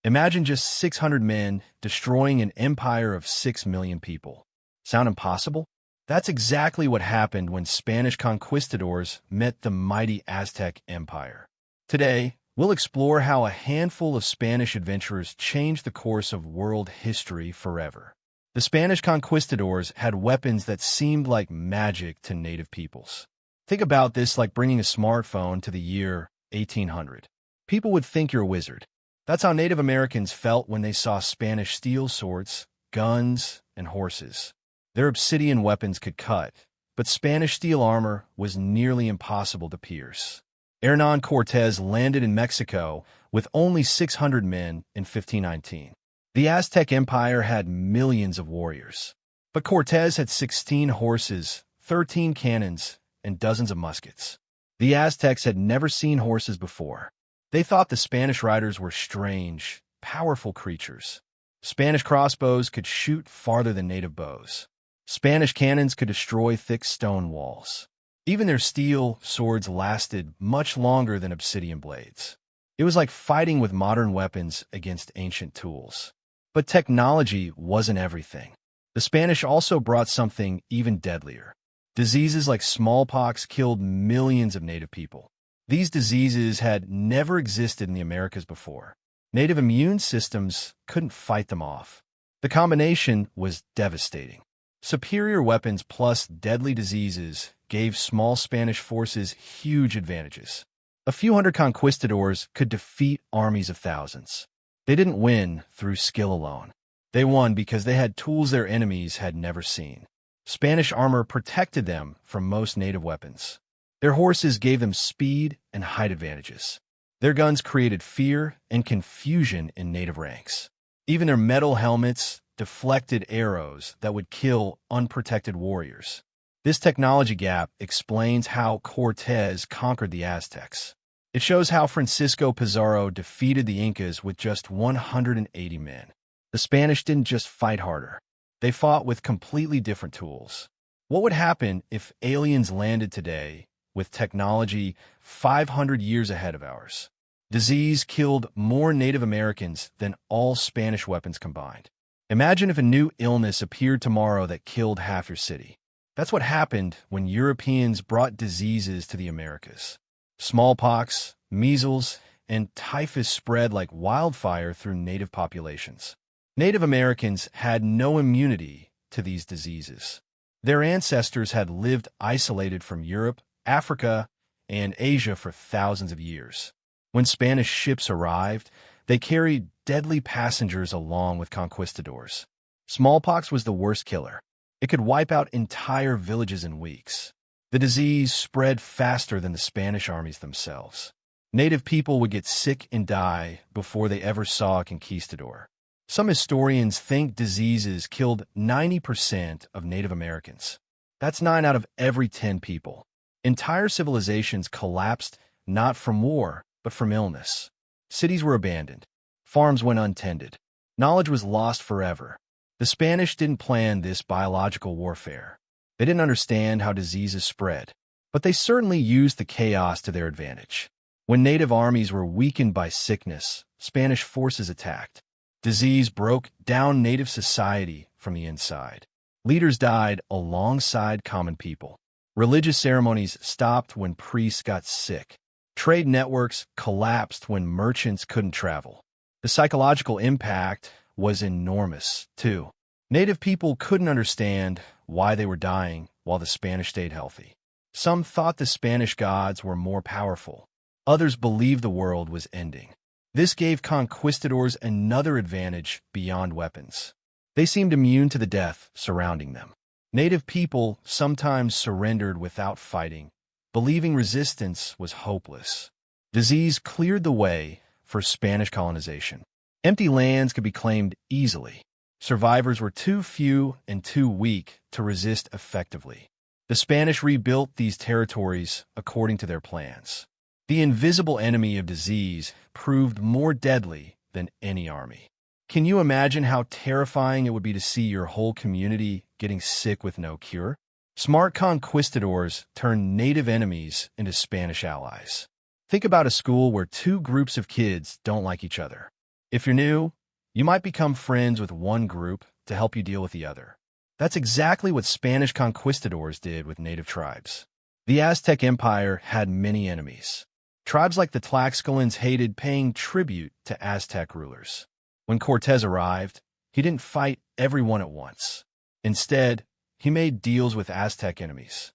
Imagine just 600 men destroying an empire of 6 million people. Sound impossible? That's exactly what happened when Spanish conquistadors met the mighty Aztec Empire. Today, we'll explore how a handful of Spanish adventurers changed the course of world history forever. The Spanish conquistadors had weapons that seemed like magic to native peoples. Think about this like bringing a smartphone to the year 1800. People would think you're a wizard. That's how Native Americans felt when they saw Spanish steel swords, guns, and horses. Their obsidian weapons could cut, but Spanish steel armor was nearly impossible to pierce. Hernán Cortés landed in Mexico with only 600 men in 1519. The Aztec Empire had millions of warriors, but Cortés had 16 horses, 13 cannons, and dozens of muskets. The Aztecs had never seen horses before. They thought the Spanish riders were strange, powerful creatures. Spanish crossbows could shoot farther than native bows. Spanish cannons could destroy thick stone walls. Even their steel swords lasted much longer than obsidian blades. It was like fighting with modern weapons against ancient tools. But technology wasn't everything. The Spanish also brought something even deadlier. Diseases like smallpox killed millions of native people. These diseases had never existed in the Americas before. Native immune systems couldn't fight them off. The combination was devastating. Superior weapons plus deadly diseases gave small Spanish forces huge advantages. A few hundred conquistadors could defeat armies of thousands. They didn't win through skill alone. They won because they had tools their enemies had never seen. Spanish armor protected them from most native weapons. Their horses gave them speed and height advantages. Their guns created fear and confusion in native ranks. Even their metal helmets deflected arrows that would kill unprotected warriors. This technology gap explains how Cortés conquered the Aztecs. It shows how Francisco Pizarro defeated the Incas with just 180 men. The Spanish didn't just fight harder. They fought with completely different tools. What would happen if aliens landed today with technology 500 years ahead of ours? Disease killed more Native Americans than all Spanish weapons combined. Imagine if a new illness appeared tomorrow that killed half your city. That's what happened when Europeans brought diseases to the Americas. Smallpox, measles, and typhus spread like wildfire through native populations. Native Americans had no immunity to these diseases. Their ancestors had lived isolated from Europe, Africa, and Asia for thousands of years. When Spanish ships arrived, they carried deadly passengers along with conquistadors. Smallpox was the worst killer. It could wipe out entire villages in weeks. The disease spread faster than the Spanish armies themselves. Native people would get sick and die before they ever saw a conquistador. Some historians think diseases killed 90% of Native Americans. That's 9 out of every 10 people. Entire civilizations collapsed not from war, but from illness. Cities were abandoned. Farms went untended. Knowledge was lost forever. The Spanish didn't plan this biological warfare. They didn't understand how diseases spread, but they certainly used the chaos to their advantage. When native armies were weakened by sickness, Spanish forces attacked. Disease broke down native society from the inside. Leaders died alongside common people. Religious ceremonies stopped when priests got sick. Trade networks collapsed when merchants couldn't travel. The psychological impact was enormous, too. Native people couldn't understand why they were dying while the Spanish stayed healthy. Some thought the Spanish gods were more powerful. Others believed the world was ending. This gave conquistadors another advantage beyond weapons. They seemed immune to the death surrounding them. Native people sometimes surrendered without fighting, believing resistance was hopeless. Disease cleared the way for Spanish colonization. Empty lands could be claimed easily. Survivors were too few and too weak to resist effectively. The Spanish rebuilt these territories according to their plans. The invisible enemy of disease proved more deadly than any army. Can you imagine how terrifying it would be to see your whole community getting sick with no cure? Smart conquistadors turned native enemies into Spanish allies. Think about a school where 2 groups of kids don't like each other. If you're new, you might become friends with one group to help you deal with the other. That's exactly what Spanish conquistadors did with native tribes. The Aztec Empire had many enemies. Tribes like the Tlaxcalans hated paying tribute to Aztec rulers. When Cortés arrived, he didn't fight everyone at once. Instead, he made deals with Aztec enemies.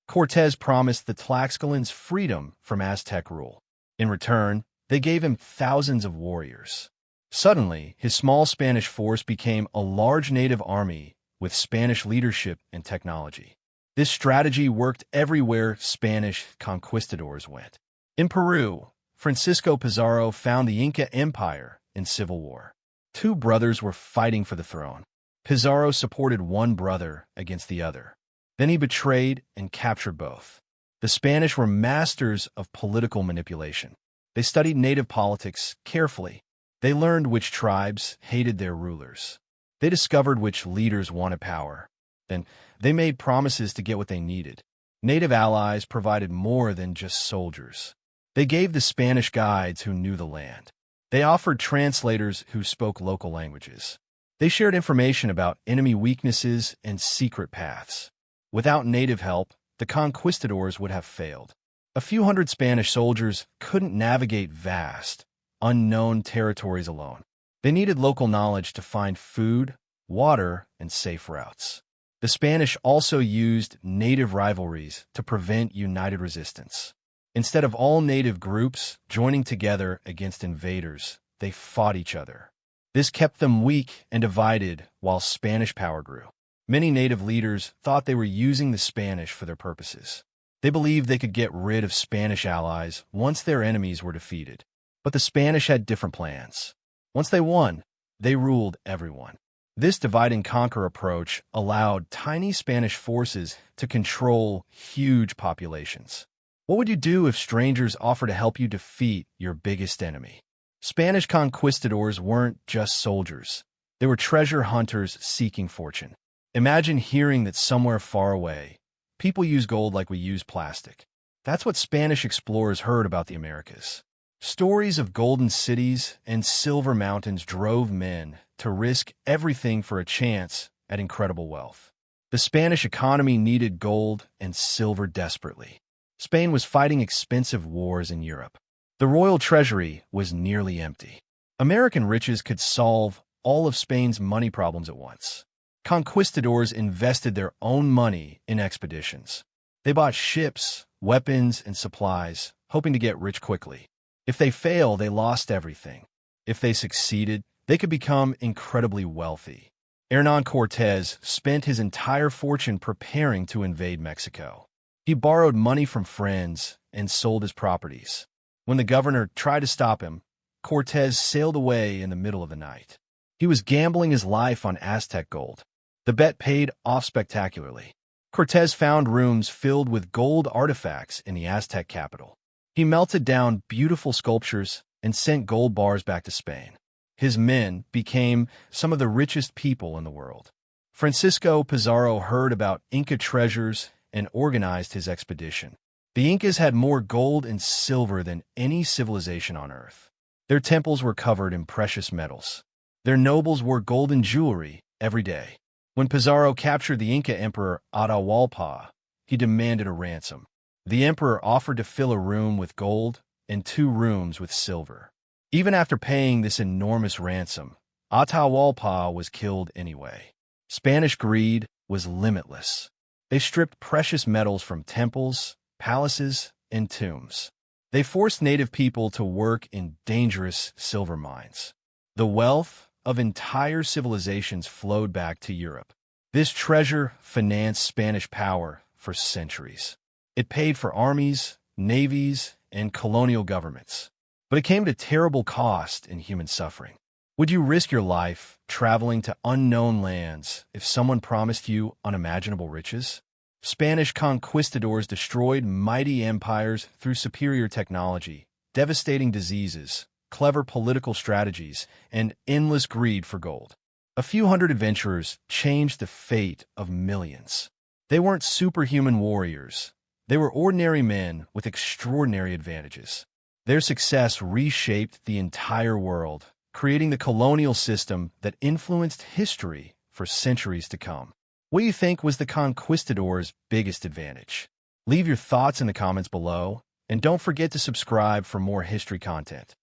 Cortés promised the Tlaxcalans freedom from Aztec rule. In return, they gave him thousands of warriors. Suddenly, his small Spanish force became a large native army with Spanish leadership and technology. This strategy worked everywhere Spanish conquistadors went. In Peru, Francisco Pizarro found the Inca Empire in civil war. Two brothers were fighting for the throne. Pizarro supported one brother against the other. Then he betrayed and captured both. The Spanish were masters of political manipulation. They studied native politics carefully. They learned which tribes hated their rulers. They discovered which leaders wanted power. Then they made promises to get what they needed. Native allies provided more than just soldiers. They gave the Spanish guides who knew the land. They offered translators who spoke local languages. They shared information about enemy weaknesses and secret paths. Without native help, the conquistadors would have failed. A few hundred Spanish soldiers couldn't navigate vast, unknown territories alone. They needed local knowledge to find food, water, and safe routes. The Spanish also used native rivalries to prevent united resistance. Instead of all native groups joining together against invaders, they fought each other. This kept them weak and divided while Spanish power grew. Many native leaders thought they were using the Spanish for their purposes. They believed they could get rid of Spanish allies once their enemies were defeated. But the Spanish had different plans. Once they won, they ruled everyone. This divide-and-conquer approach allowed tiny Spanish forces to control huge populations. What would you do if strangers offered to help you defeat your biggest enemy? Spanish conquistadors weren't just soldiers. They were treasure hunters seeking fortune. Imagine hearing that somewhere far away, people use gold like we use plastic. That's what Spanish explorers heard about the Americas. Stories of golden cities and silver mountains drove men to risk everything for a chance at incredible wealth. The Spanish economy needed gold and silver desperately. Spain was fighting expensive wars in Europe. The royal treasury was nearly empty. American riches could solve all of Spain's money problems at once. Conquistadors invested their own money in expeditions. They bought ships, weapons, and supplies, hoping to get rich quickly. If they failed, they lost everything. If they succeeded, they could become incredibly wealthy. Hernán Cortés spent his entire fortune preparing to invade Mexico. He borrowed money from friends and sold his properties. When the governor tried to stop him, Cortés sailed away in the middle of the night. He was gambling his life on Aztec gold. The bet paid off spectacularly. Cortés found rooms filled with gold artifacts in the Aztec capital. He melted down beautiful sculptures and sent gold bars back to Spain. His men became some of the richest people in the world. Francisco Pizarro heard about Inca treasures and organized his expedition. The Incas had more gold and silver than any civilization on Earth. Their temples were covered in precious metals. Their nobles wore golden jewelry every day. When Pizarro captured the Inca emperor Atahualpa, he demanded a ransom. The emperor offered to fill a room with gold and 2 rooms with silver. Even after paying this enormous ransom, Atahualpa was killed anyway. Spanish greed was limitless. They stripped precious metals from temples, palaces, and tombs. They forced native people to work in dangerous silver mines. The wealth of entire civilizations flowed back to Europe. This treasure financed Spanish power for centuries. It paid for armies, navies, and colonial governments. But it came at a terrible cost in human suffering. Would you risk your life traveling to unknown lands if someone promised you unimaginable riches? Spanish conquistadors destroyed mighty empires through superior technology, devastating diseases, clever political strategies, and endless greed for gold. A few hundred adventurers changed the fate of millions. They weren't superhuman warriors. They were ordinary men with extraordinary advantages. Their success reshaped the entire world, creating the colonial system that influenced history for centuries to come. What do you think was the conquistadors' biggest advantage? Leave your thoughts in the comments below, and don't forget to subscribe for more history content.